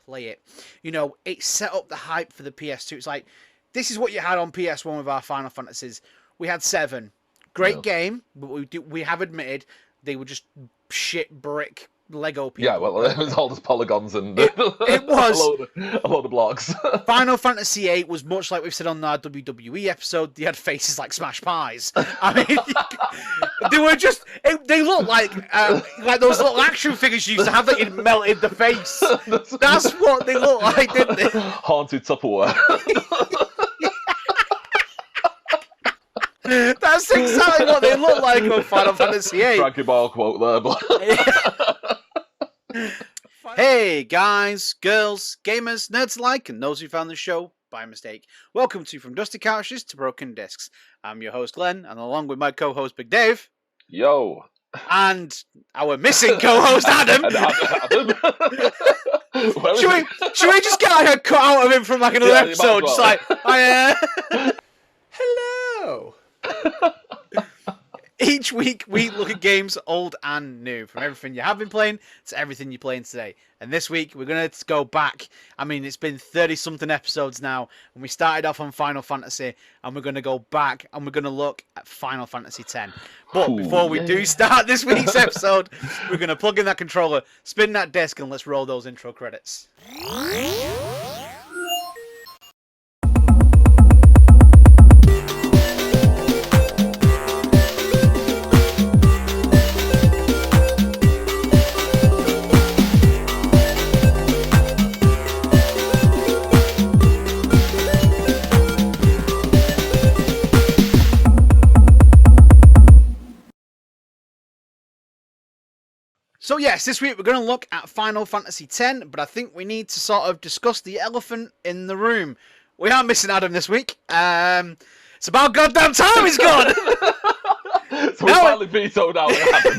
play it. You know, it set up the hype for the PS2. It's like, this is what you had on PS1 with our Final Fantasies. We had 7. Great game, but we have admitted they were just shit brick Lego people. Yeah, well, it was all just polygons and it was a load of blocks. Final Fantasy VIII was much like we've said on our WWE episode. They had faces like smash pies. I mean, they were just they looked like those little action figures you used to have that you'd melted the face. That's what they looked like, didn't they? Haunted Tupperware. That's exactly what they look like on Final Fantasy VIII. Frankie Ball quote there, but... Hey guys, girls, gamers, nerds alike, and those who found the show by mistake. Welcome to From Dusty Couches to Broken Discs. I'm your host Glenn, and along with my co-host Big Dave. Yo. And our missing co-host Adam. Adam. Should we just get like a cut out of him from like another episode? Well. Just like, hello. Each week we look at games old and new, from everything you have been playing to everything you're playing today. And this week we're going to go back. I mean, it's been 30-something episodes now, and we started off on Final Fantasy, and we're going to go back and we're going to look at Final Fantasy X. But before we do start this week's episode, we're going to plug in that controller, spin that disc, and let's roll those intro credits. So yes, this week we're going to look at Final Fantasy X, but I think we need to sort of discuss the elephant in the room. We are missing Adam this week. It's about goddamn time he's gone! So we finally vetoed out Adam.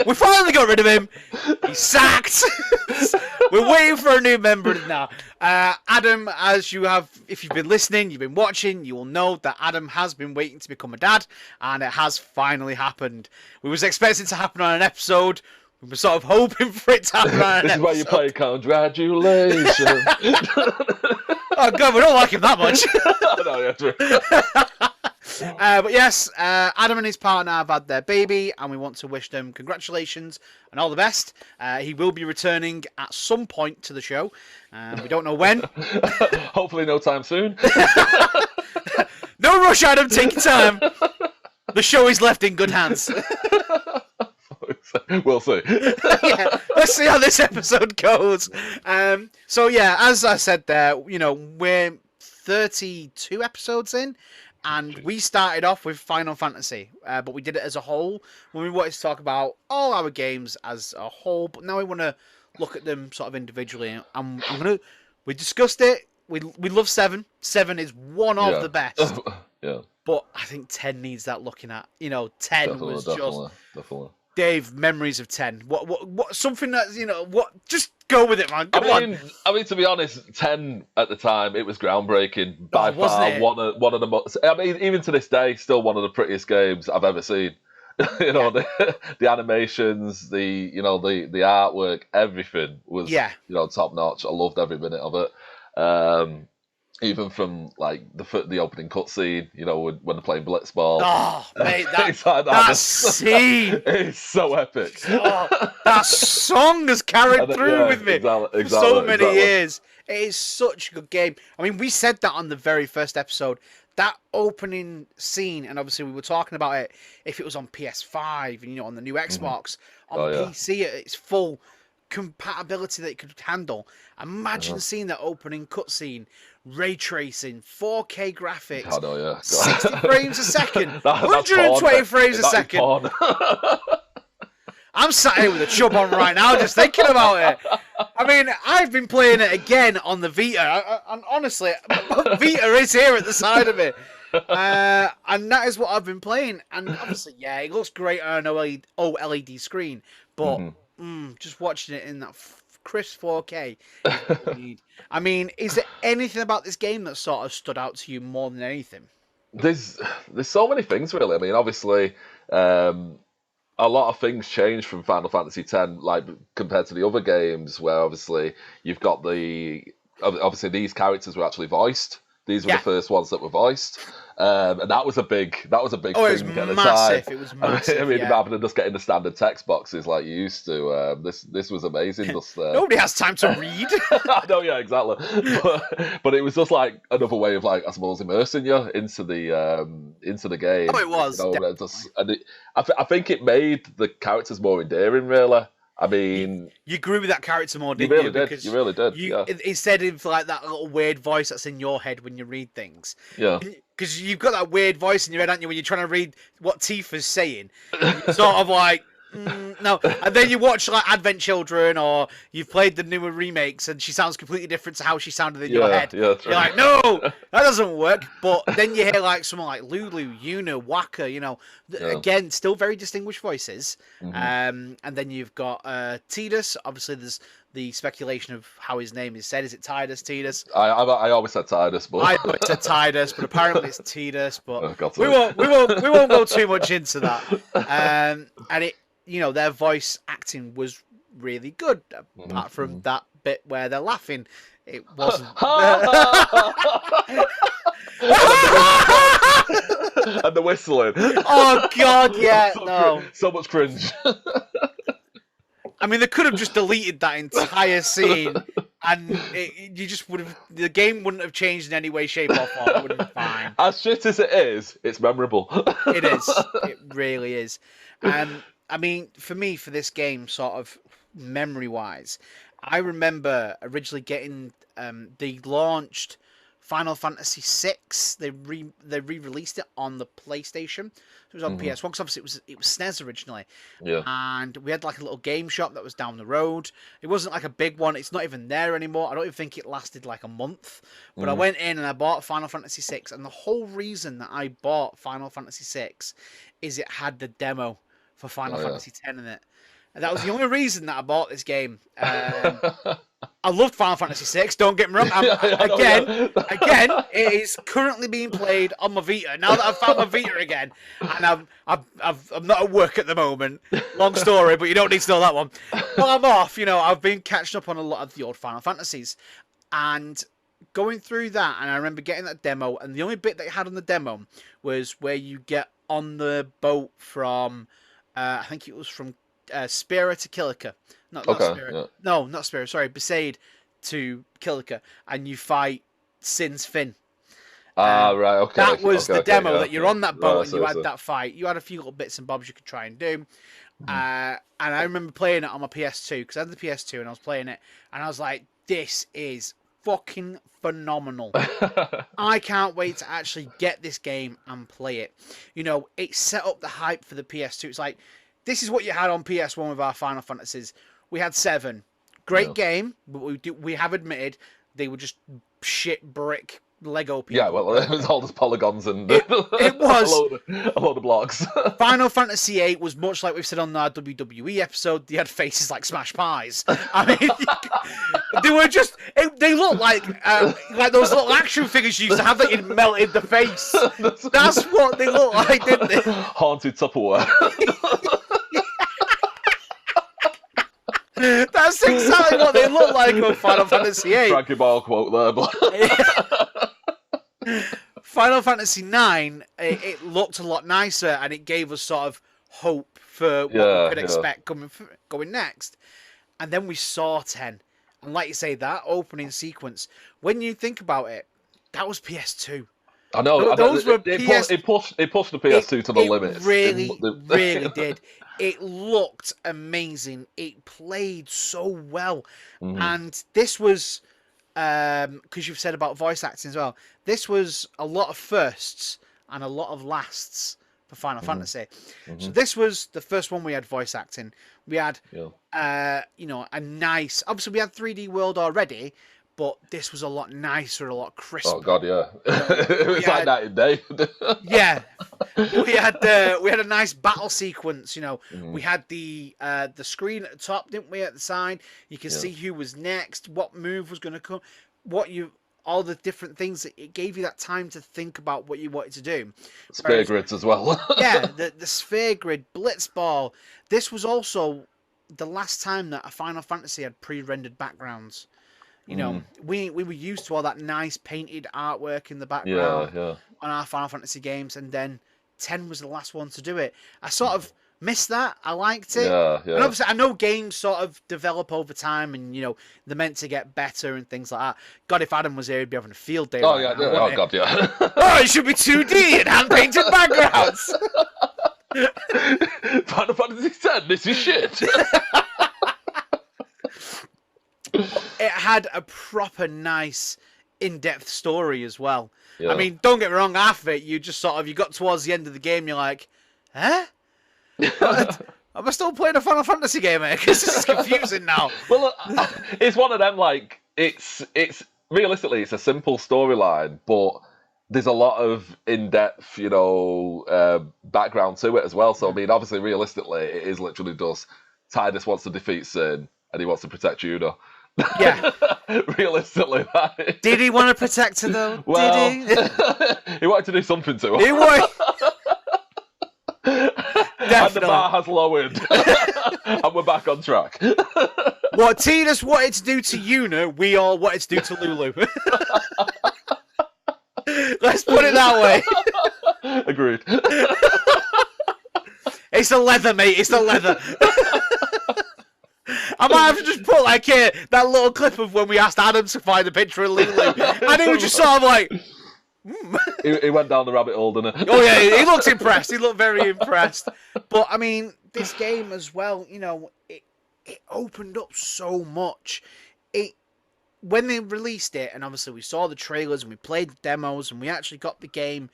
We finally got rid of him. He's sacked. We're waiting for a new member now. Adam, as you have, if you've been listening, you've been watching, you will know that Adam has been waiting to become a dad, and it has finally happened. We was expecting it to happen on an episode. We were sort of hoping for it to happen. This is why you play congratulations. Oh God, we don't like him that much. But yes, Adam and his partner have had their baby, and we want to wish them congratulations and all the best. He will be returning at some point to the show. We don't know when. Hopefully no time soon. No rush, Adam. Take your time. The show is left in good hands. We'll see. Yeah, let's see how this episode goes. So yeah, as I said there, you know, we're 32 episodes in, and we started off with Final Fantasy, but we did it as a whole when we wanted to talk about all our games as a whole. But now we want to look at them sort of individually. We discussed it. We love 7. 7 is one of the best. Yeah. But I think 10 needs that looking at. You know, 10 was just. Definitely. Dave, memories of 10. What? Something that, you know, what? Just go with it, man. Come on. I mean, to be honest, 10 at the time, it was groundbreaking. By far, one of the most. I mean, even to this day, still one of the prettiest games I've ever seen. You know, the animations, the artwork, everything was top notch. I loved every minute of it. Even from like the opening cutscene, you know, when they're playing Blitzball. Oh, mate, that scene is so epic. Oh, that song has carried through with me for so many years. It is such a good game. I mean, we said that on the very first episode. That opening scene, and obviously we were talking about it if it was on PS5 and, you know, on the new Xbox, on PC at its full compatibility that it could handle. Imagine seeing that opening cutscene. Ray tracing, 4K graphics, 60 frames a second, 120 frames a second. I'm sat here with a chub on right now just thinking about it. I mean, I've been playing it again on the Vita, and honestly, Vita is here at the side of it. And that is what I've been playing. And obviously, yeah, it looks great on an OLED screen, but just watching it in that crisp 4K. I mean, is there anything about this game that sort of stood out to you more than anything? There's so many things, really. I mean, obviously, a lot of things changed from Final Fantasy X, like compared to the other games, where obviously you've got obviously these characters were actually voiced. These were the first ones that were voiced, and that was a big thing at the time. It was massive. I mean, rather than just getting the standard text boxes like you used to, this was amazing. Just nobody has time to read. I know, yeah, exactly. But it was just like another way of, like, I suppose, immersing you into the game. Oh, it was. You know, I think it made the characters more endearing, really. I mean, you grew with that character more, didn't you? You really did. Instead of like that little weird voice that's in your head when you read things. Yeah. Because you've got that weird voice in your head, aren't you, when you're trying to read what Tifa's saying? You're sort of like, no. And then you watch like Advent Children, or you've played the newer remakes, and she sounds completely different to how she sounded in your head. Yeah, you're like, no, that doesn't work. But then you hear like someone like Lulu, Yuna, Waka, again, still very distinguished voices. Mm-hmm. And then you've got Tidus. Obviously, there's the speculation of how his name is said. Is it Tidus? I always said Tidus, but I always said Tidus, but apparently it's Tidus. But we won't go too much into that. And it, their voice acting was really good, apart from that bit where they're laughing. It wasn't. And the whistling. Oh God, yeah, so much cringe. I mean, they could have just deleted that entire scene, and the game wouldn't have changed in any way, shape, or form. It would have been fine. As shit as it is, it's memorable. It is. It really is. I mean, for me, for this game, sort of memory-wise, I remember originally getting they launched Final Fantasy VI. They re-released it on the PlayStation. It was on PS1 because obviously it was SNES originally. Yeah. And we had like a little game shop that was down the road. It wasn't like a big one. It's not even there anymore. I don't even think it lasted like a month. But I went in and I bought Final Fantasy VI. And the whole reason that I bought Final Fantasy VI is it had the demo for Final Fantasy X in it. And that was the only reason that I bought this game. I loved Final Fantasy VI, don't get me wrong. Again, it is currently being played on my Vita. Now that I've found my Vita again, and I'm not at work at the moment. Long story, but you don't need to know that one. While I'm off, I've been catching up on a lot of the old Final Fantasies. And going through that, and I remember getting that demo, and the only bit that it had on the demo was where you get on the boat from, I think it was from Spira to Kilika. Not Spira. Yeah. No, not Spira. Sorry, Besaid to Kilika, and you fight Sin's Finn. Right, okay. That was the demo that you're on that boat and you had that fight. You had a few little bits and bobs you could try and do. And I remember playing it on my PS2 because I had the PS2 and I was playing it, and I was like, "This is fucking phenomenal. I can't wait to actually get this game and play it." It set up the hype for the PS2. It's like, this is what you had on PS1 with our Final Fantasies. We had 7. Great game, but we have admitted they were just shit brick Lego people. Yeah, well, it was all just polygons and it was a load of blocks. Final Fantasy VIII was much like we've said on our WWE episode. They had faces like smash pies. I mean, they were just, they looked like those little action figures you used to have that you'd melted the face. That's what they looked like, didn't they? Haunted Tupperware. That's exactly what they look like on Final Fantasy VIII. Frankie Ball quote there, but Final Fantasy IX, it looked a lot nicer, and it gave us sort of hope for what we could expect going next. And then we saw 10, and like you say, that opening sequence, when you think about it, that was PS2. I know. Those were it pushed the PS2 to the limit. It really did. It looked amazing. It played so well. And this was, because you've said about voice acting as well, this was a lot of firsts and a lot of lasts for Final Fantasy. So this was the first one we had voice acting. We had, a nice, obviously we had 3D World already, but this was a lot nicer, a lot crisper. Oh God, yeah, it was like Night and Day. Yeah, we had a nice battle sequence. We had the screen at the top, didn't we? At the side, you can see who was next, what move was going to come, what you all the different things. It gave you that time to think about what you wanted to do. Sphere grids as well. Yeah, the sphere grid, blitzball. This was also the last time that a Final Fantasy had pre-rendered backgrounds. You know, we were used to all that nice painted artwork in the background on our Final Fantasy games, and then 10 was the last one to do it. I sort of missed that. I liked it. Yeah. And obviously, I know games sort of develop over time, and you know they're meant to get better and things like that. God, if Adam was here, he'd be having a field day. Oh right yeah, now, oh god, yeah. Oh, it should be 2D and hand painted backgrounds. Final Fantasy X, this is shit. It had a proper nice, in-depth story as well. Yeah. I mean, don't get me wrong, half of it, you got towards the end of the game, you're like, huh? Am I still playing a Final Fantasy game here? Because this is confusing now. Well, it's one of them, like, it's realistically, it's a simple storyline, but there's a lot of in-depth, you know, background to it as well. So, I mean, obviously, realistically, it is literally just Tidus wants to defeat Sin, and he wants to protect Yuna. Yeah. Realistically, that did he want to protect her though? Well, did he? He wanted to do something to her. He would. And the bar has lowered. And we're back on track. What Tidus wanted to do to Yuna, we all wanted to do to Lulu. Let's put it that way. Agreed. It's the leather, mate. It's the leather. I might have to just put like that little clip of when we asked Adam to find a picture of Lulu, and he was just sort of like. He went down the rabbit hole, didn't he? Oh yeah, he looked impressed. He looked very impressed. But I mean, this game as well, you know, it opened up so much. When they released it, and obviously we saw the trailers and we played the demos and we actually got the game.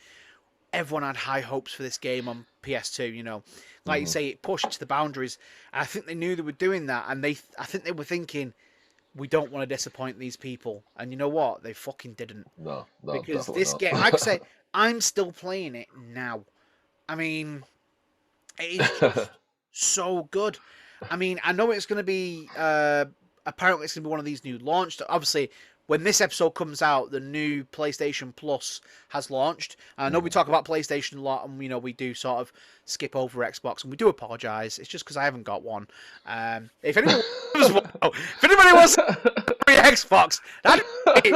Everyone had high hopes for this game on PS2, you know. Like you say, it pushed to the boundaries. I think they knew they were doing that, and I think they were thinking, we don't want to disappoint these people. And you know what? They fucking didn't. No, because this game, like I say, I'm still playing it now. I mean, it's just so good. I mean, I know it's going to be, apparently it's going to be one of these new launched. Obviously, when this episode comes out, the new PlayStation Plus has launched. I know we talk about PlayStation a lot, and you know we do sort of skip over Xbox, and we do apologise. It's just because I haven't got one. If anyone wants Xbox, that'd be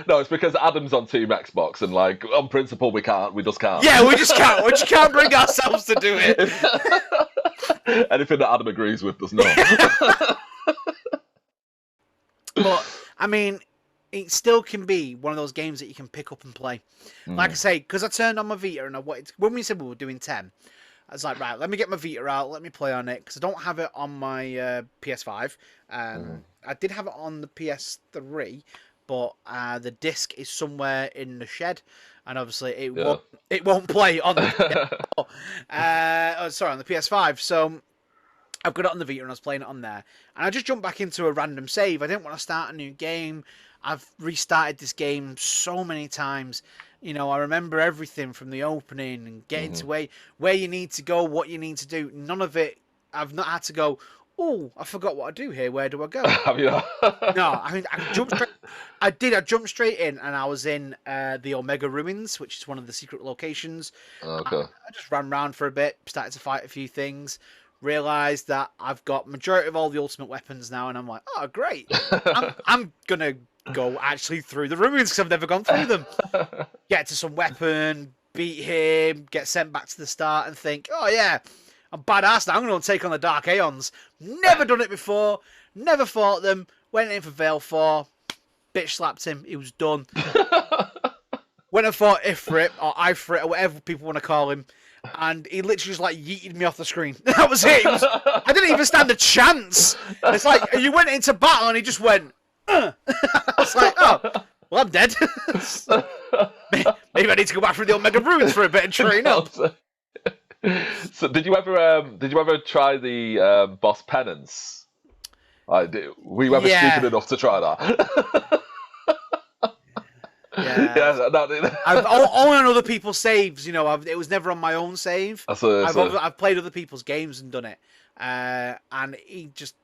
no, it's because Adam's on Team Xbox, and like on principle, we just can't. Yeah, we just can't. We just can't bring ourselves to do it. Anything that Adam agrees with does not. But, I mean, it still can be one of those games that you can pick up and play. Like I say, because I turned on my Vita and when we said we were doing 10, I was like, right, let me get my Vita out, let me play on it, because I don't have it on my PS5. I did have it on the PS3, but the disc is somewhere in the shed, and obviously it won't play on the on the PS5. So I've got it on the Vita and I was playing it on there. And I just jumped back into a random save. I didn't want to start a new game. I've restarted this game so many times. You know, I remember everything from the opening and getting to where you need to go, what you need to do. None of it, I've not had to go, oh, I forgot what I do here. Where do I go? Have you? No, I mean, I jumped straight in, and I was in the Omega Ruins, which is one of the secret locations. Okay. I just ran around for a bit, started to fight a few things. Realised that I've got majority of all the ultimate weapons now, and I'm like, oh, great. I'm going to go actually through the ruins because I've never gone through them. Get to some weapon, beat him, get sent back to the start and think, oh, yeah, I'm badass now. I'm going to take on the Dark Aeons. Never done it before. Never fought them. Went in for Veil 4. Bitch slapped him. He was done. Went and fought Ifrit, or Ifrit, or whatever people want to call him. And he literally just like yeeted me off the screen. That was it. I didn't even stand a chance. It's like you went into battle and he just went. I was like, oh, well, I'm dead. Maybe I need to go back through the Omega Ruins for a bit and train up. So, did you ever try the boss penance? Were you ever stupid enough to try that? Yeah, I've only on other people's saves. You know, it was never on my own save. I've played other people's games and done it, and he just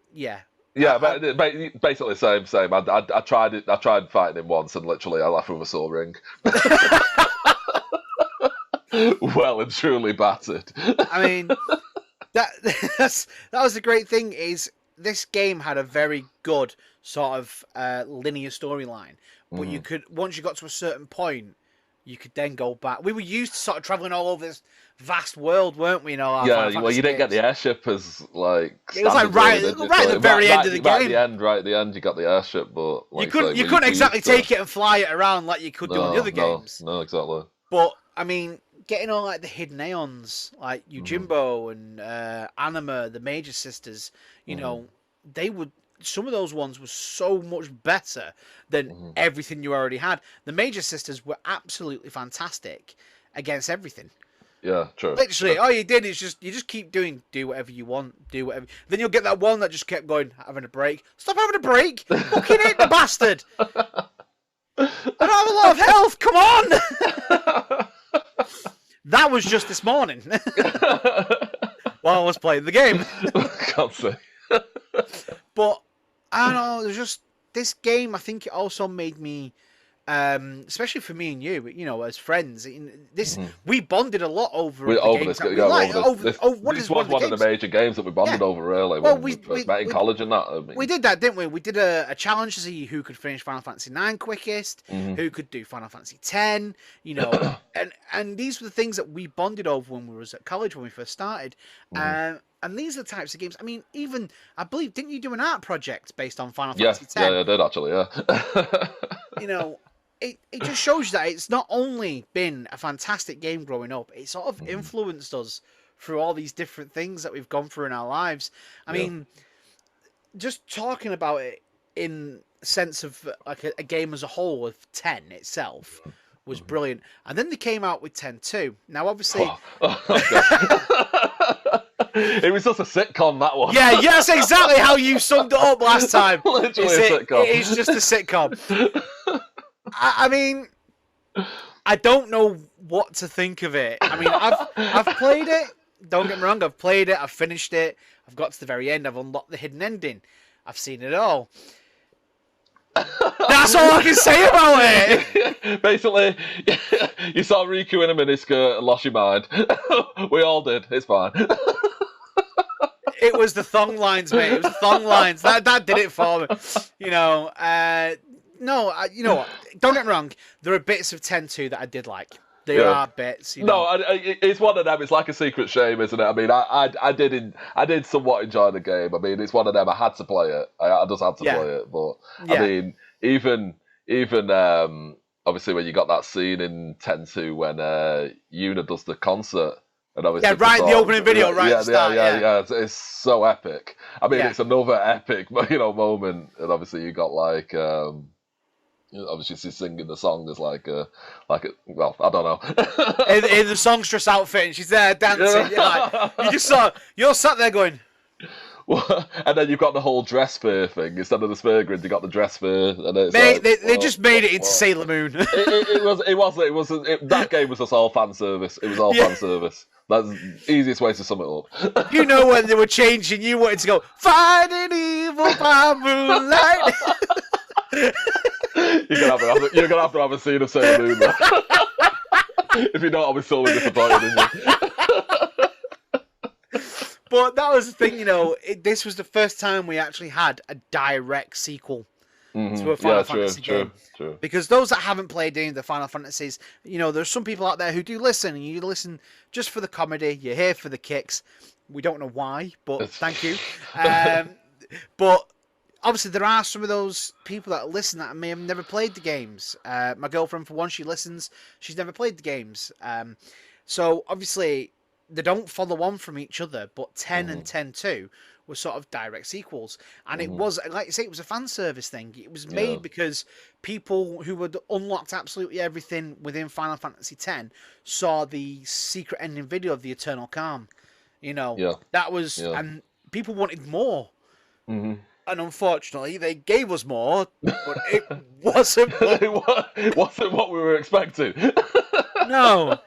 Yeah, but basically same. I tried it. I tried fighting him once, and literally I left with a sore ring. Well and truly battered. I mean, that was the great thing, is this game had a very good sort of linear storyline, but you could, once you got to a certain point, you could then go back. We were used to sort of traveling all over this vast world, weren't we? You know, yeah. Well, you didn't get the airship as like. It was like right at the very end of the game. Right at the end, you got the airship, but like you couldn't exactly take it and fly it around like you could do on the other games. No, exactly. But I mean, getting all like the hidden aeons, like Yojimbo and Anima, the Major Sisters, you know, they would. Some of those ones were so much better than everything you already had. The Major Sisters were absolutely fantastic against everything. Yeah, true. Literally, all you did is you just keep do whatever you want, do whatever. Then you'll get that one that just kept going, having a break. Stop having a break! Fucking hit the bastard! I don't have a lot of health. Come on! That was just this morning while I was playing the game. Can't say. But I don't know. There's just this game. I think it also made me, especially for me and you know, as friends. We bonded a lot over the games. This was one of the major games that we bonded over. Really, well, we met in college and that. I mean. We did that, didn't we? We did a challenge to see who could finish Final Fantasy IX quickest, who could do Final Fantasy X. You know, and these were the things that we bonded over when we was at college when we first started. And these are the types of games. I mean, even I believe, didn't you do an art project based on Final Fantasy X? Yeah, I did actually. Yeah. You know, it just shows you that it's not only been a fantastic game growing up; it sort of influenced us through all these different things that we've gone through in our lives. I mean, just talking about it in sense of like a game as a whole of 10 itself was brilliant. And then they came out with 10-2. Now, obviously. It was just a sitcom, that one. Yeah, that's exactly how you summed it up last time. Literally a sitcom. It is just a sitcom. I mean, I don't know what to think of it. I mean, I've played it. Don't get me wrong, I've played it. I've finished it. I've got to the very end. I've unlocked the hidden ending. I've seen it all. That's all I can say about it. Basically, you saw Riku in a miniskirt and lost your mind. We all did. It's fine. It was the thong lines, mate. It was the thong lines. That did it for me. You know, you know what? Don't get me wrong. There are bits of 10-2 that I did like. There are bits. You know. No, it's one of them. It's like a secret shame, isn't it? I mean, I did somewhat enjoy the game. I mean, it's one of them. I had to play it. I just had to play it. But I mean, even obviously when you got that scene in 10-2 when Yuna does the concert. And obviously the opening video, right? It's so epic. I mean, it's another epic, moment. And obviously you got like, obviously she's singing the song as like well, I don't know. in the songstress outfit, and she's there dancing. You're sat there going. And then you've got the whole dress fair thing. Instead of the spur grid, you got the dress fair. And it's they just made it into Sailor Moon. It was. That game was just all fan service. It was all fan service. That's the easiest way to sum it up. You know, when they were changing, you wanted to go fighting evil by moonlight. You're gonna have to have a scene of Sailor Moon. If you don't, I'll be sorely disappointed in you. But that was the thing, you know. This was the first time we actually had a direct sequel to a Final Fantasy game. True. Because those that haven't played any of the Final Fantasies, you know, there's some people out there who do listen, and you listen just for the comedy. You're here for the kicks. We don't know why, but thank you. But obviously, there are some of those people that listen that may have never played the games. My girlfriend, for one, she listens. She's never played the games. So obviously, they don't follow on from each other, but 10 and 10-2 were sort of direct sequels. And it was, like you say, it was a fan service thing. It was made because people who had unlocked absolutely everything within Final Fantasy X saw the secret ending video of the Eternal Calm. You know, that was, and people wanted more. And unfortunately, they gave us more, but it wasn't. It wasn't what we were expecting. No,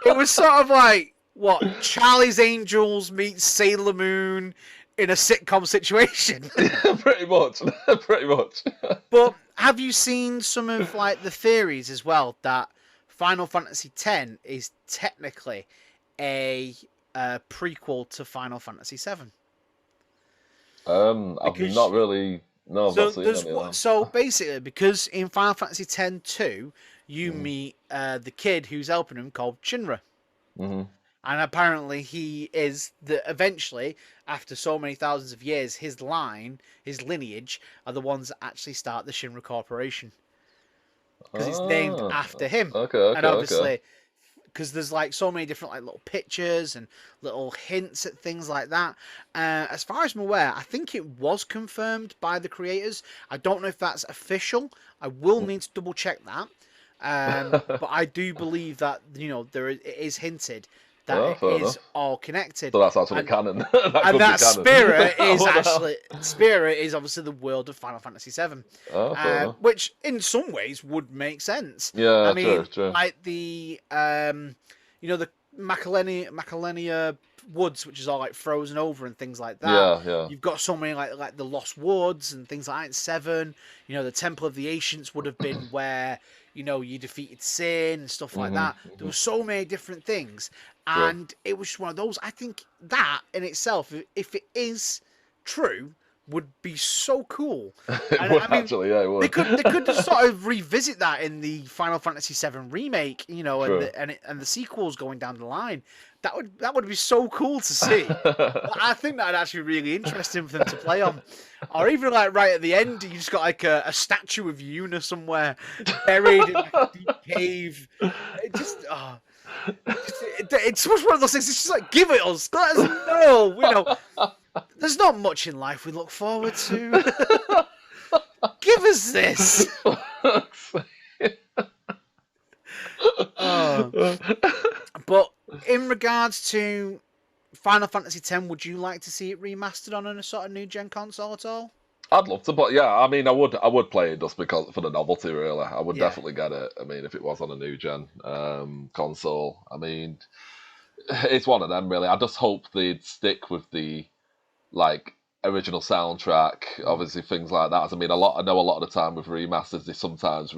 it was sort of like, what, Charlie's Angels meets Sailor Moon. in a sitcom situation. Pretty much. But have you seen some of like the theories as well that Final Fantasy X is technically a prequel to Final Fantasy VII? I've not really. No, I've not seen any of them. So basically, because in Final Fantasy X-2, you meet the kid who's helping him called Shinra. Mm-hmm. And apparently he is, eventually, after so many thousands of years, his lineage, are the ones that actually start the Shinra Corporation. Because it's named after him. Okay, and obviously, because there's like so many different like little pictures and little hints at things like that. As far as I'm aware, I think it was confirmed by the creators. I don't know if that's official. I will need to double check that. But I do believe that it is hinted that it is all connected. So that's actually canon. that Spirit is Spirit is obviously the world of Final Fantasy VII, which in some ways would make sense. Yeah, I mean, true. like the the Macalenia Woods, which is all like frozen over and things like that. Yeah. You've got so many like the Lost Woods and things like that in 7. The Temple of the Ancients would have been where you defeated Sin and stuff like that. There were so many different things, and it was just one of those. I think that in itself, if it is true, would be so cool. It would. They could just sort of revisit that in the Final Fantasy VII remake, and the sequels going down the line. That would be so cool to see. I think that'd actually be really interesting for them to play on. Or even like right at the end, you just got like a statue of Yuna somewhere buried in like a deep cave. It's much one of those things. It's just like, give it us, let us know. There's not much in life we look forward to. Give us this. But in regards to Final Fantasy X, would you like to see it remastered on a sort of new gen console at all? I'd love to, but yeah, I mean, I would play it just because for the novelty. Really, I would definitely get it. I mean, if it was on a new gen console, I mean, it's one of them. Really, I just hope they'd stick with the original soundtrack. Obviously, things like that. I mean, I know a lot of the time with remasters, they sometimes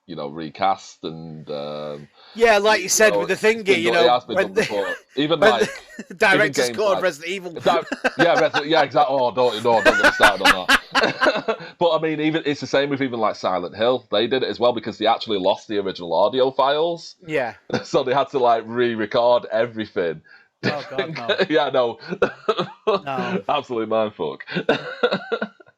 recast and like you said with the thingy, it has been done before. Even like director's cut of Resident Evil. Exactly. Oh, don't get me started on that. But I mean, even it's the same with even like Silent Hill. They did it as well because they actually lost the original audio files. Yeah. So they had to like re-record everything. Oh God, no. Yeah, no. No. Absolutely mindfuck.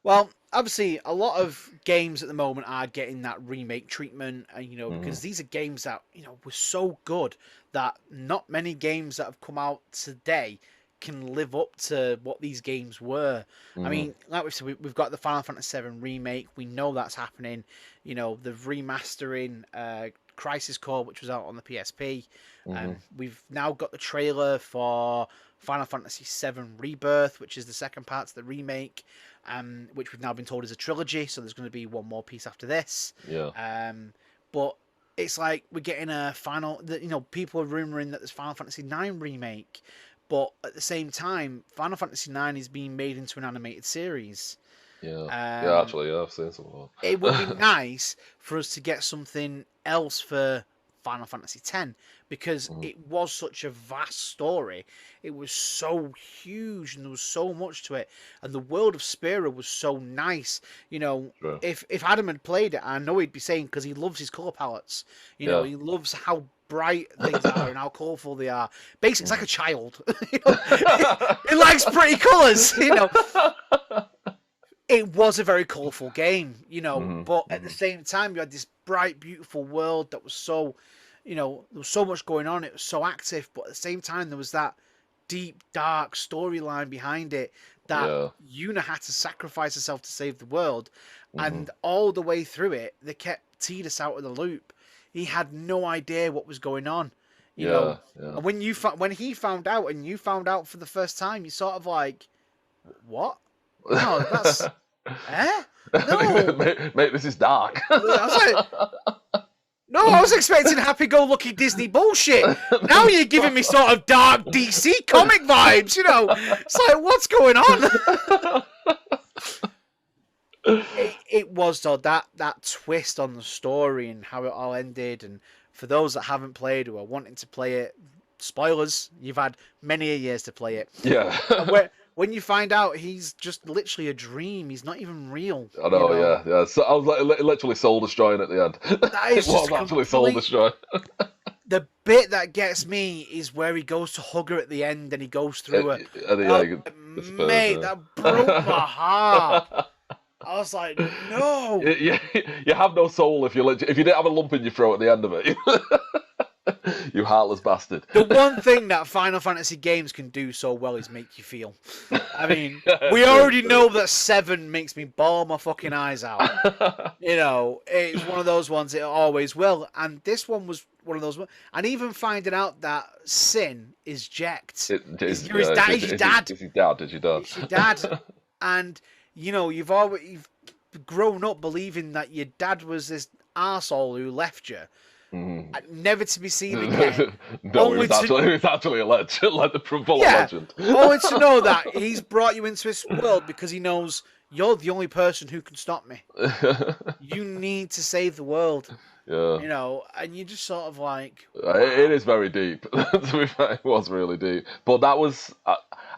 Well, obviously, a lot of games at the moment are getting that remake treatment, because these are games that, were so good that not many games that have come out today can live up to what these games were. I mean, like we said, we've got the Final Fantasy VII remake. We know that's happening. The remastering Crisis Core, which was out on the PSP. We've now got the trailer for Final Fantasy VII Rebirth, which is the second part to the remake. Which we've now been told is a trilogy, so there's going to be one more piece after this. Yeah. But it's like we're getting a final. People are rumoring that there's Final Fantasy IX remake, but at the same time, Final Fantasy IX is being made into an animated series. Yeah. Actually, I've seen some of that. It would be nice for us to get something else for Final Fantasy X, because it was such a vast story. It was so huge and there was so much to it, and the world of Spira was so nice. Sure. If Adam had played it, I know he'd be saying, because he loves his color palettes. He loves how bright things are and how colorful they are. Basically, it's like a child. He likes pretty colors. It was a very colourful game, but at the same time, you had this bright, beautiful world that was so, there was so much going on. It was so active, but at the same time, there was that deep, dark storyline behind it that Yuna had to sacrifice herself to save the world. And all the way through it, they kept Tidus out of the loop. He had no idea what was going on. You know, and when he found out and you found out for the first time, you sort of like, what? No, that's No, mate, this is dark. I was like, no, I was expecting happy-go-lucky Disney bullshit. Now you're giving me sort of dark DC comic vibes, It's like, what's going on? It was, though, that twist on the story and how it all ended. And for those that haven't played or are wanting to play it, spoilers, you've had many a years to play it. Yeah. When you find out he's just literally a dream, he's not even real. I know, yeah. So I was literally soul destroying at the end. That is it was actually soul destroying. The bit that gets me is where he goes to hug her at the end and he goes through her. Mate, that broke my heart. I was like, no. You have no soul if you didn't have a lump in your throat at the end of it. You heartless bastard. The one thing that Final Fantasy games can do so well is make you feel. I mean, we already know that 7 makes me bawl my fucking eyes out. It's one of those ones, it always will. And this one was one of those ones. And even finding out that Sin is Jecht. He's your dad. Is your dad. Is your dad. And, you've grown up believing that your dad was this arsehole who left you. Never to be seen again. No, he was actually a legend, like the full legend. Only to know that he's brought you into this world because he knows you're the only person who can stop me. You need to save the world. Yeah. And you just sort of like... It is very deep. To be fair, it was really deep. But that was...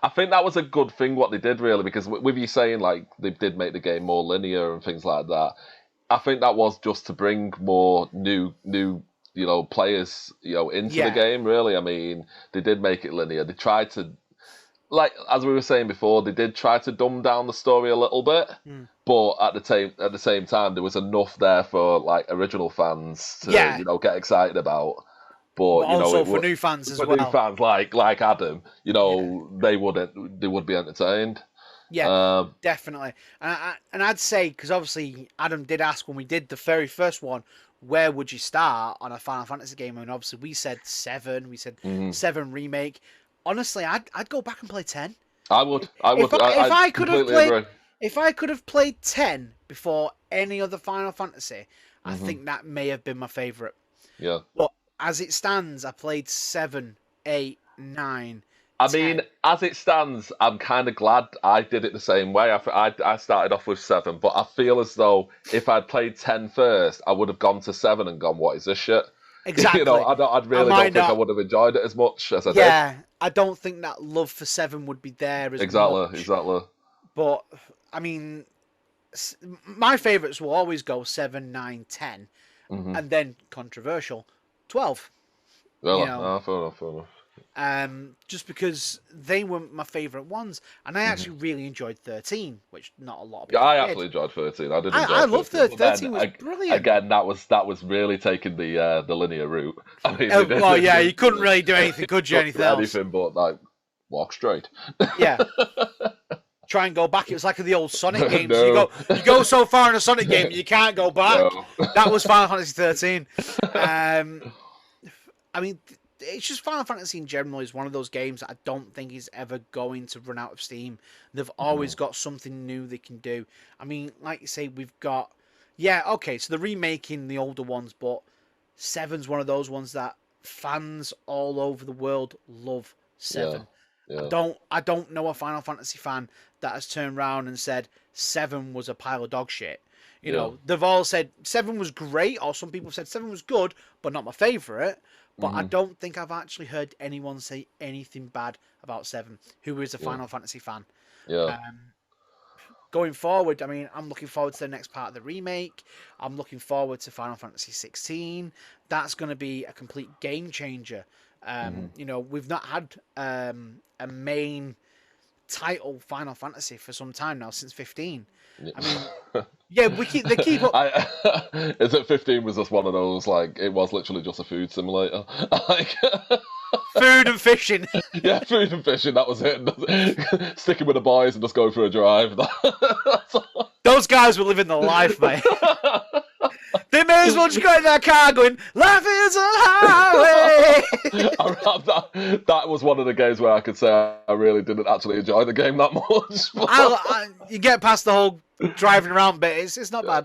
I think that was a good thing what they did, really, because with you saying, like, they did make the game more linear and things like that, I think that was just to bring more new players, into the game, really. I mean, they did make it linear. They tried to, like, as we were saying before, they did try to dumb down the story a little bit, but at the same time, there was enough there for, like, original fans to, get excited about. But also for new fans as well. For new fans like Adam, they would be entertained. Yeah, definitely. And I'd say, because obviously Adam did ask when we did the very first one, where would you start on a Final Fantasy game? And obviously we said 7. We said 7 remake. Honestly, I'd go back and play 10. I would. If I could have played 10 before any other Final Fantasy, I think that may have been my favourite. Yeah. But as it stands, I played 7, 8, 9. I mean, as it stands, I'm kind of glad I did it the same way. I started off with 7, but I feel as though if I'd played 10 first, I would have gone to 7 and gone, what is this shit? Exactly. I really don't think I would have enjoyed it as much as I did. Yeah, I don't think that love for 7 would be there as much. Exactly. But, I mean, my favourites will always go 7, 9, 10, and then controversial, 12. Well, fair enough. Just because they were my favourite ones, and I actually really enjoyed 13, which not a lot of people I did. actually enjoyed 13. I did. I love 13. 13 was brilliant. Again, that was really taking the linear route. I mean, you couldn't really do anything, could you? Anything but like walk straight. Yeah. Try and go back. It was like the old Sonic games. No. You go so far in a Sonic game, you can't go back. No. That was Final Fantasy 13. I mean, it's just Final Fantasy in general is one of those games that I don't think is ever going to run out of steam. They've always got something new they can do. I mean, like you say, we've got... Yeah, okay, so they're remaking the older ones, but 7's one of those ones that fans all over the world love 7. Yeah. I don't know a Final Fantasy fan that has turned around and said 7 was a pile of dog shit. You know, they've all said 7 was great, or some people said 7 was good, but not my favourite. But I don't think I've actually heard anyone say anything bad about 7 who is a Final Fantasy fan. Yeah. Going forward, I mean, I'm looking forward to the next part of the remake. I'm looking forward to Final Fantasy 16. That's going to be a complete game changer. You know, we've not had a main title Final Fantasy for some time now, since 15. I mean, they keep up. Is it 15 was just one of those, like, it was literally just a food simulator. Like, food and fishing. Yeah, food and fishing, that was it. Sticking with the boys and just going for a drive. Those guys were living the life, mate. They may as well just go in their car going, life is a highway. That was one of the games where I could say I really didn't actually enjoy the game that much. You get past the whole driving around bit, it's not bad.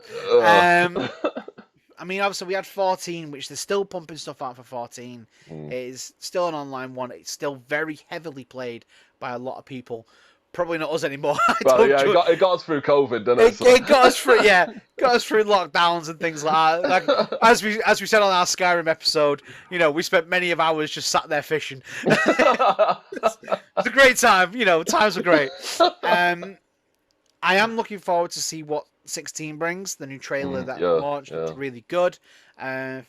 I mean, obviously we had 14, which they're still pumping stuff out for 14. It is still an online one. It's still very heavily played by a lot of people. Probably not us anymore. Well, yeah, it got us through COVID, didn't it? It got us through, got us through lockdowns and things like that. Like, as we said on our Skyrim episode, we spent many of hours just sat there fishing. It's a great time, times were great. I am looking forward to see what 16 brings. The new trailer that launched looked really good. I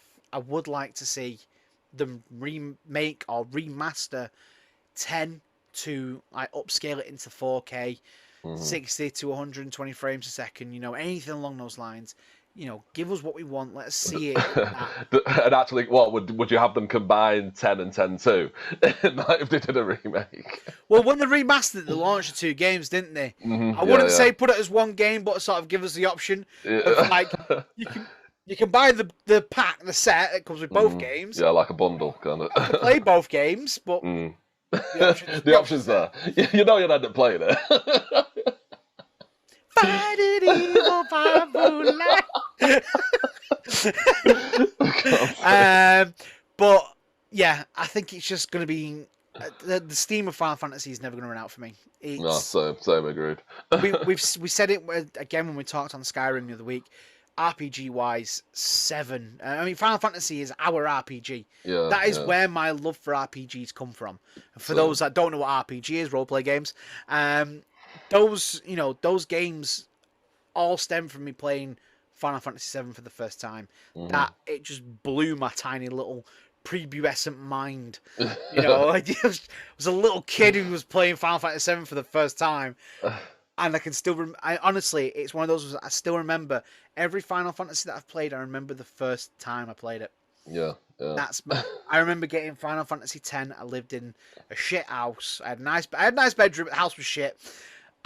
would like to see them remake or remaster 10 to upscale it into 4K, 60 to 120 frames a second, anything along those lines. Give us what we want. Let's see it. And actually, what would you have them combine 10 and 10-2 if they did a remake? Well, when they remastered, they launched the 2 games, didn't they? I wouldn't say put it as one game, but sort of give us the option of you can buy the pack, the set that comes with both games. Yeah, like a bundle kind of. Play both games, but. The option's there. You'd end up playing it. Fighting evil by moonlight. But yeah, I think it's just going to be the steam of Final Fantasy is never going to run out for me. Same agreed. we said it again when we talked on Skyrim the other week. RPG wise, 7. I mean, Final Fantasy is our RPG. Yeah, that is where my love for RPGs come from. And for those that don't know what RPG is, role play games, those games all stem from me playing Final Fantasy VII for the first time. That it just blew my tiny little prepubescent mind. I was a little kid who was playing Final Fantasy VII for the first time. And I can still, honestly, it's one of those. I still remember every Final Fantasy that I've played. I remember the first time I played it. Yeah. I remember getting Final Fantasy X. I lived in a shit house. I had a nice bedroom. The house was shit,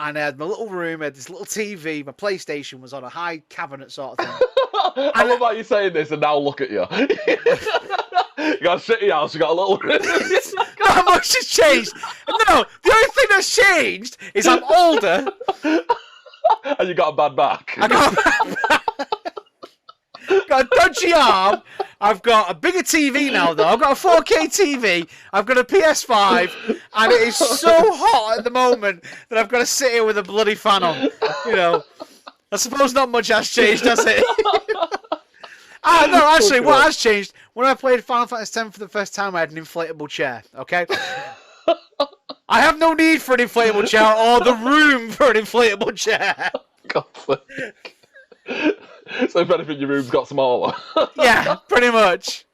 and I had my little room. I had this little TV. My PlayStation was on a high cabinet sort of thing. I love how you're saying this, and now look at you. You got a shitty house. You got a little room. Not much has changed. No, the only thing that's changed is I'm older. And you got a bad back. I got a dodgy arm. I've got a bigger TV now, though. I've got a 4K TV. I've got a PS5, and it is so hot at the moment that I've got to sit here with a bloody fan on. I suppose not much has changed, has it? No, actually, what has changed, when I played Final Fantasy X for the first time, I had an inflatable chair, okay? I have no need for an inflatable chair or the room for an inflatable chair. God's sake. So if anything, your room's got smaller. Yeah, pretty much.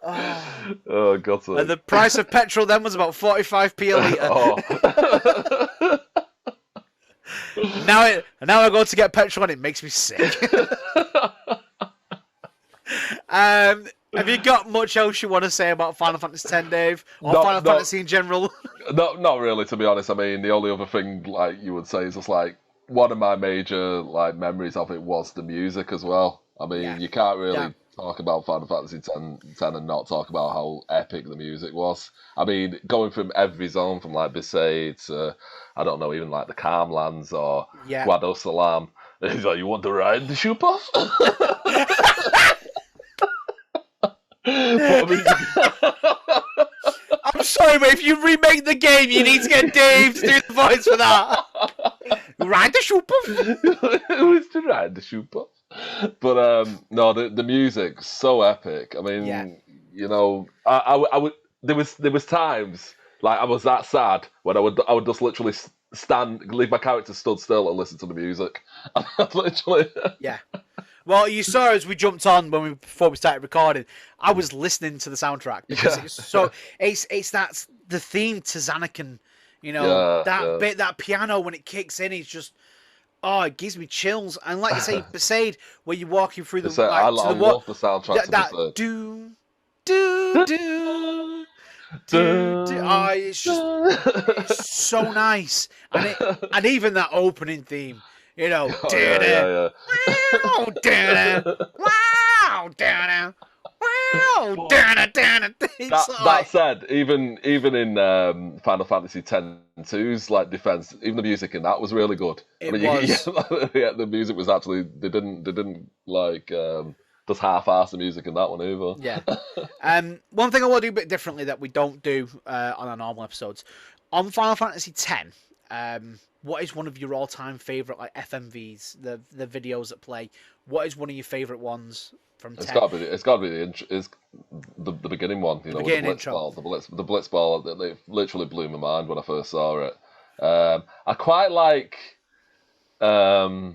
Oh, God's sake. And the price of petrol then was about 45p a litre. Now I go to get petrol and it makes me sick. Have you got much else you want to say about Final Fantasy X, Dave? Or Final Fantasy in general? No, not really, to be honest. I mean, the only other thing, you would say is just, one of my major, memories of it was the music as well. I mean, you can't really talk about Final Fantasy X and not talk about how epic the music was. I mean, going from every zone, from, Besaid to, I don't know, even, the Calm Lands or Guado Salam. He's like, you want to ride the shoe puff? I'm sorry, but if you remake the game, you need to get Dave to do the voice for that. Ride the shoe puff. Who is to ride the shoe puff? But no, the music's so epic. I mean, I would. There was times I was that sad when I would just literally leave my character stood still and listen to the music. Literally. Yeah. Well, you saw as we jumped on before we started recording, I was listening to the soundtrack because it's that's the theme to Zanakin, bit, that piano when it kicks in, it's just it gives me chills. And like you say, Besaid, where you're walking through the I love the soundtrack. That do do do. It's so nice, and even that opening theme. That said, even in Final Fantasy X-2's defense, even the music in that was really good. It was. The music was actually they didn't does half-ass the music in that one either. Yeah. One thing I will do a bit differently that we don't do on our normal episodes. On Final Fantasy X, what is one of your all-time favourite like FMVs, the videos that play? What is one of your favourite ones from 10? It's got to be the beginning one, you know, with the blitz ball. The blitz ball, it literally blew my mind when I first saw it. I quite like the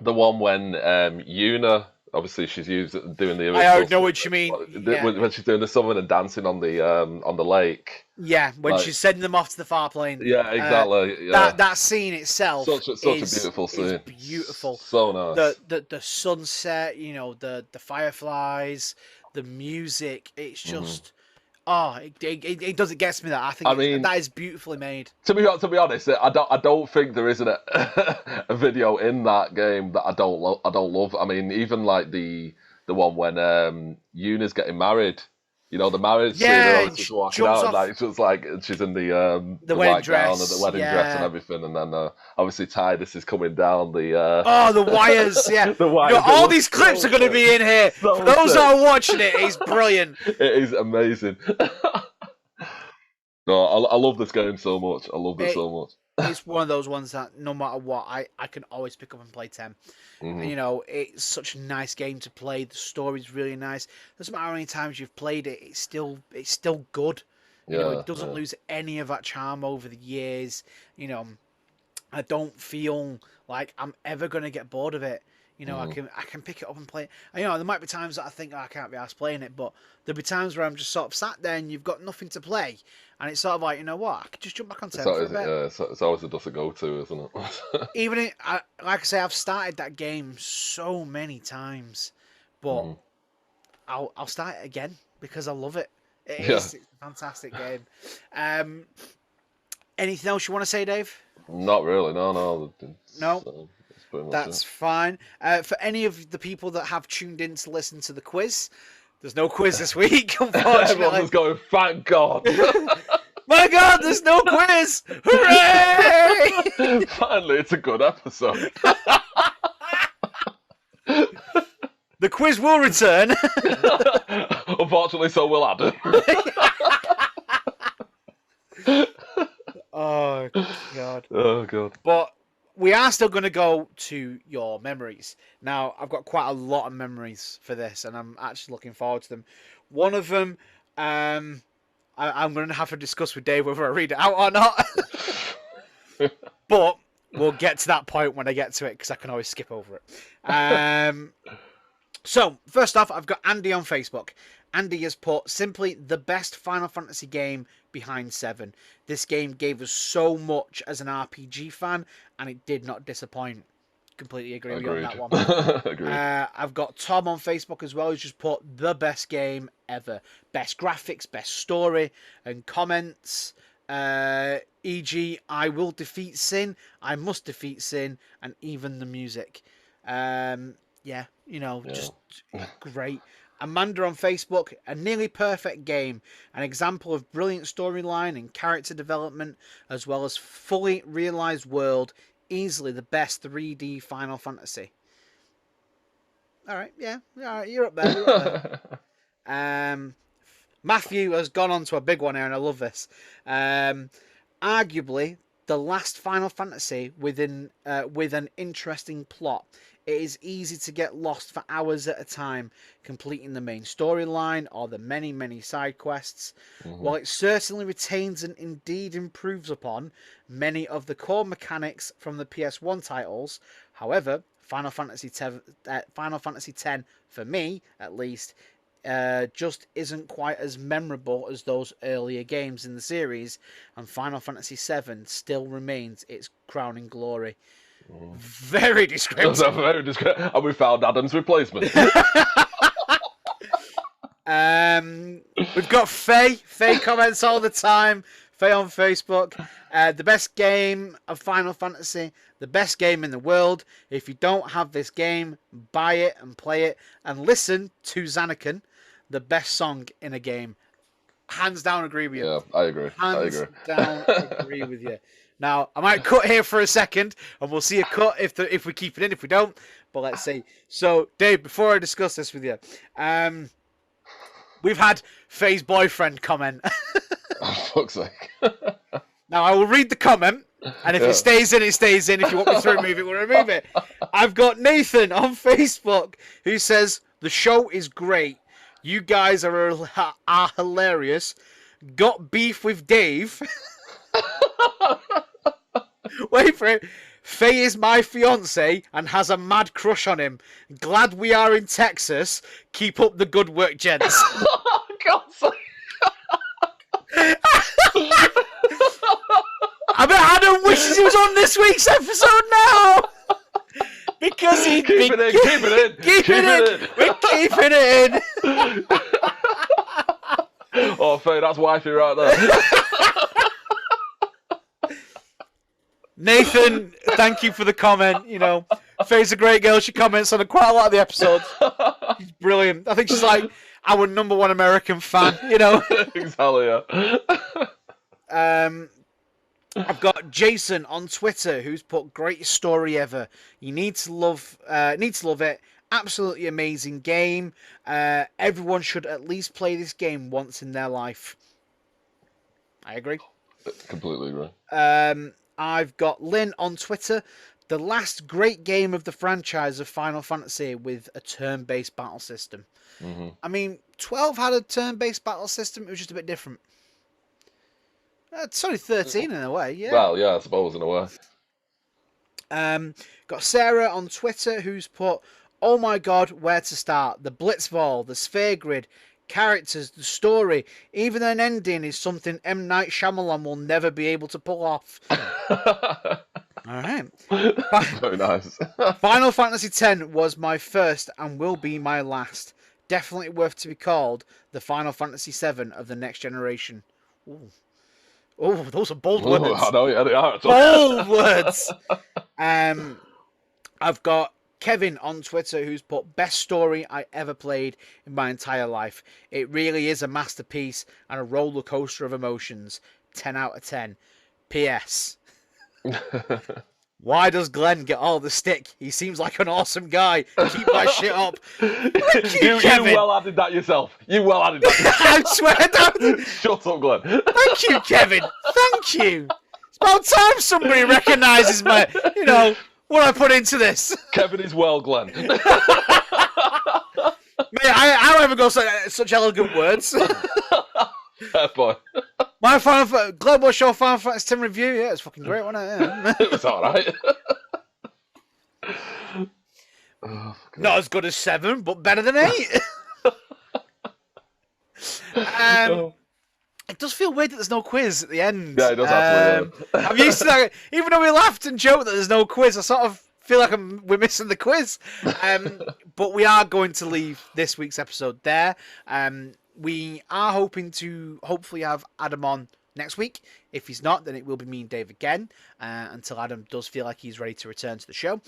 one when Yuna, obviously she's doing the original. I know what you mean. When she's doing the summon and dancing on the lake. Yeah, when she's sending them off to the far plane. Yeah, exactly. That scene itself such a beautiful scene. Is beautiful. So nice. The sunset, you know, the fireflies, the music. It's just it doesn't get me that. I think that is beautifully made. To be honest, I don't think there isn't a video in that game that I don't love. I mean, even like the one when Yuna's getting married. You know, the marriage scene, she's walking out, and like, it's just like she's in the white gown and the wedding dress and everything, and then obviously Tidus is coming down the wires, yeah. The wires. All these clips are going to be in here. For those that are watching it, it's brilliant. It is amazing. No, I love this game so much. I love it so much. It's one of those ones that no matter what, I can always pick up and play 10. And, you know, it's such a nice game to play. The story's really nice. Doesn't matter how many times you've played it, it's still good. You know, it doesn't lose any of that charm over the years. You know, I don't feel like I'm ever gonna get bored of it. You know, I can pick it up and play it. And, you know, there might be times that I think I can't be arsed playing it, but there'll be times where I'm just sort of sat there and you've got nothing to play, and it's sort of like, you know what, I could just jump back on 10 for a bit. Yeah, it's always a dust to go to, isn't it? Even like I say, I've started that game so many times, but I'll start it again because I love it. It's a fantastic game. Anything else you want to say, Dave? Not really. No. That's fine. For any of the people that have tuned in to listen to the quiz, there's no quiz this week, unfortunately. Everyone's going, thank God. My God, there's no quiz! Hooray! Finally, it's a good episode. The quiz will return. Unfortunately, so will Adam. Oh, God. Oh, God. But we are still going to go to your memories. Now, I've got quite a lot of memories for this, and I'm actually looking forward to them. One of them, I'm going to have to discuss with Dave whether I read it out or not. But we'll get to that point when I get to it, because I can always skip over it. So, first off, I've got Andy on Facebook. Andy has put, simply the best Final Fantasy game behind 7. This game gave us so much as an RPG fan, and it did not disappoint. Completely agree with you on that one. Agreed. I've got Tom on Facebook as well, who's just put the best game ever. Best graphics, best story, and comments. E.g., I will defeat Sin, I must defeat Sin, and even the music. Just great. Amanda on Facebook, a nearly perfect game, an example of brilliant storyline and character development, as well as fully realised world, easily the best 3D Final Fantasy. Alright, you're up there. Matthew has gone on to a big one here, and I love this. Arguably, the last Final Fantasy with an interesting plot. It is easy to get lost for hours at a time, completing the main storyline or the many, many side quests. While it certainly retains and indeed improves upon many of the core mechanics from the PS1 titles, however, Final Fantasy X, for me at least, just isn't quite as memorable as those earlier games in the series, and Final Fantasy VII still remains its crowning glory. Very descriptive. Very descriptive. And we found Adam's replacement. We've got Faye. Faye comments all the time. Faye on Facebook. The best game of Final Fantasy. The best game in the world. If you don't have this game, buy it and play it. And listen to Zanakin. The best song in a game. Hands down agree with you. Yeah, I agree. Hands down agree with you. Now, I might cut here for a second, and we'll see a cut if we keep it in, if we don't. But let's see. So, Dave, before I discuss this with you, we've had Faye's boyfriend comment. Oh, fuck's sake. Now, I will read the comment, and if it stays in, it stays in. If you want me to remove it, we'll remove it. I've got Nathan on Facebook who says, the show is great. You guys are hilarious. Got beef with Dave. Wait for it. Faye is my fiance and has a mad crush on him. Glad we are in Texas. Keep up the good work, gents. Oh, God's sake. I bet Adam wishes he was on this week's episode now. Because he'd keep it in. We're keeping it in. Oh, Faye, that's wifey right there. Nathan, thank you for the comment. You know, Faye's a great girl. She comments on quite a lot of the episodes. She's brilliant. I think she's like our number one American fan, you know. Exactly, yeah. I've got Jason on Twitter who's put greatest story ever. You need to love it. Absolutely amazing game. Everyone should at least play this game once in their life. I agree. Completely agree. I've got Lynn on Twitter. The last great game of the franchise of Final Fantasy with a turn-based battle system. Mm-hmm. I mean, 12 had a turn-based battle system. It was just a bit different. It's only 13 in a way, yeah. Well, yeah, I suppose in a way. Got Sarah on Twitter who's put, oh my god, where to start? The Blitzball, the Sphere Grid, characters, the story, even an ending is something M.Night Shyamalan will never be able to pull off. Alright. Very nice. Final Fantasy X was my first and will be my last. Definitely worth to be called the Final Fantasy VII of the next generation. Ooh. Oh, those are bold words. I know, yeah, they are. Bold words. I've got Kevin on Twitter who's put best story I ever played in my entire life. It really is a masterpiece and a roller coaster of emotions. 10 out of 10. P.S. Why does Glenn get all the stick? He seems like an awesome guy. Keep my shit up. Thank you, Kevin. You well added that yourself. You well added that. I swear down. Shut up, Glenn. Thank you, Kevin. Thank you. It's about time somebody recognises my, what I put into this. Kevin is well, Glenn. Mate, I don't ever go such elegant words. Fair point. My Glenn was your Final Fantasy X review. Yeah, it's fucking great, wasn't it? Yeah. It was alright. Not as good as 7, but better than 8. It does feel weird that there's no quiz at the end. Yeah, it does absolutely. I'm used to that. Even though we laughed and joked that there's no quiz, I sort of feel like we're missing the quiz. But we are going to leave this week's episode there. We are hoping to hopefully have Adam on next week. If he's not, then it will be me and Dave again until Adam does feel like he's ready to return to the show.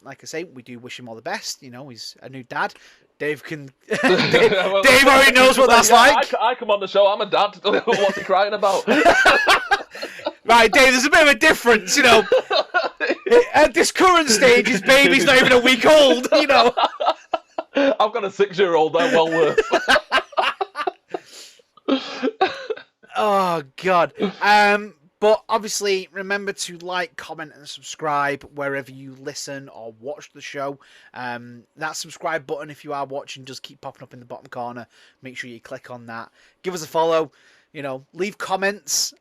Like I say, we do wish him all the best. He's a new dad. Dave can. Dave already knows what that's like. I come on the show. I'm a dad. What's he crying about? Right, Dave. There's a bit of a difference, At this current stage, his baby's not even a week old. I've got a 6-year-old. They're well worth. Oh God. But obviously remember to like, comment and subscribe wherever you listen or watch the show. That subscribe button, if you are watching, just keep popping up in the bottom corner. Make sure you click on that. Give us a follow, leave comments.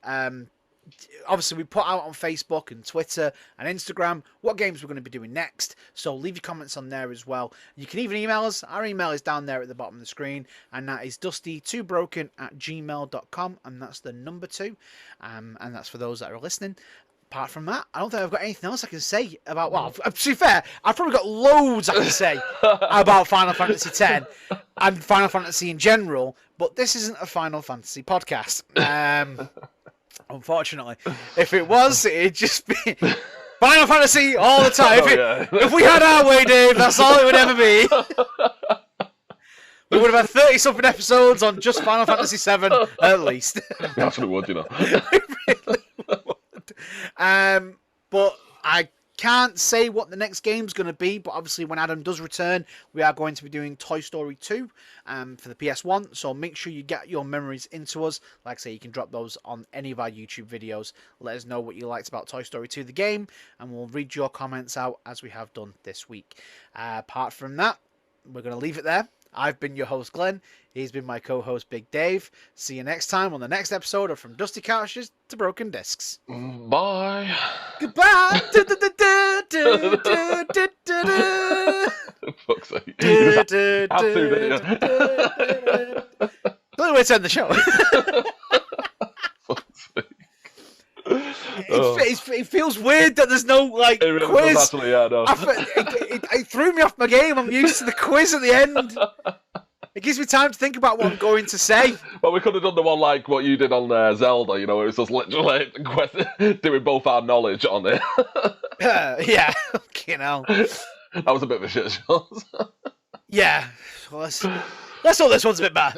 Obviously we put out on Facebook and Twitter and Instagram what games we're going to be doing next, so leave your comments on there as well. You can even email us. Our email is down there at the bottom of the screen, and that is dusty2broken@gmail.com, and that's the number 2, and that's for those that are listening. Apart from that, I don't think I've got anything else I can say about, well, to be fair, I've probably got loads I can say about Final Fantasy X and Final Fantasy in general, but this isn't a Final Fantasy podcast. Unfortunately, if it was, it'd just be Final Fantasy all the time. If we had our way, Dave, that's all it would ever be. We would have had 30-something episodes on just Final Fantasy VII, at least. We actually would, We really would. But I can't say what the next game's going to be, but obviously when Adam does return, we are going to be doing Toy Story 2 for the PS1, so make sure you get your memories into us. Like I say, you can drop those on any of our YouTube videos. Let us know what you liked about Toy Story 2, the game, and we'll read your comments out as we have done this week. Apart from that, we're going to leave it there. I've been your host, Glenn. He's been my co-host, Big Dave. See you next time on the next episode of From Dusty Couches to Broken Discs. Bye. Goodbye. Fuck's sake. The only way to end the show. It feels weird that there's no quiz. Actually, yeah, no. It threw me off my game. I'm used to the quiz at the end. It gives me time to think about what I'm going to say. Well, we could have done the one like what you did on Zelda, it was just literally doing both our knowledge on it. Yeah, that was a bit of a shit show. Yeah, well, let's hope this one's a bit bad.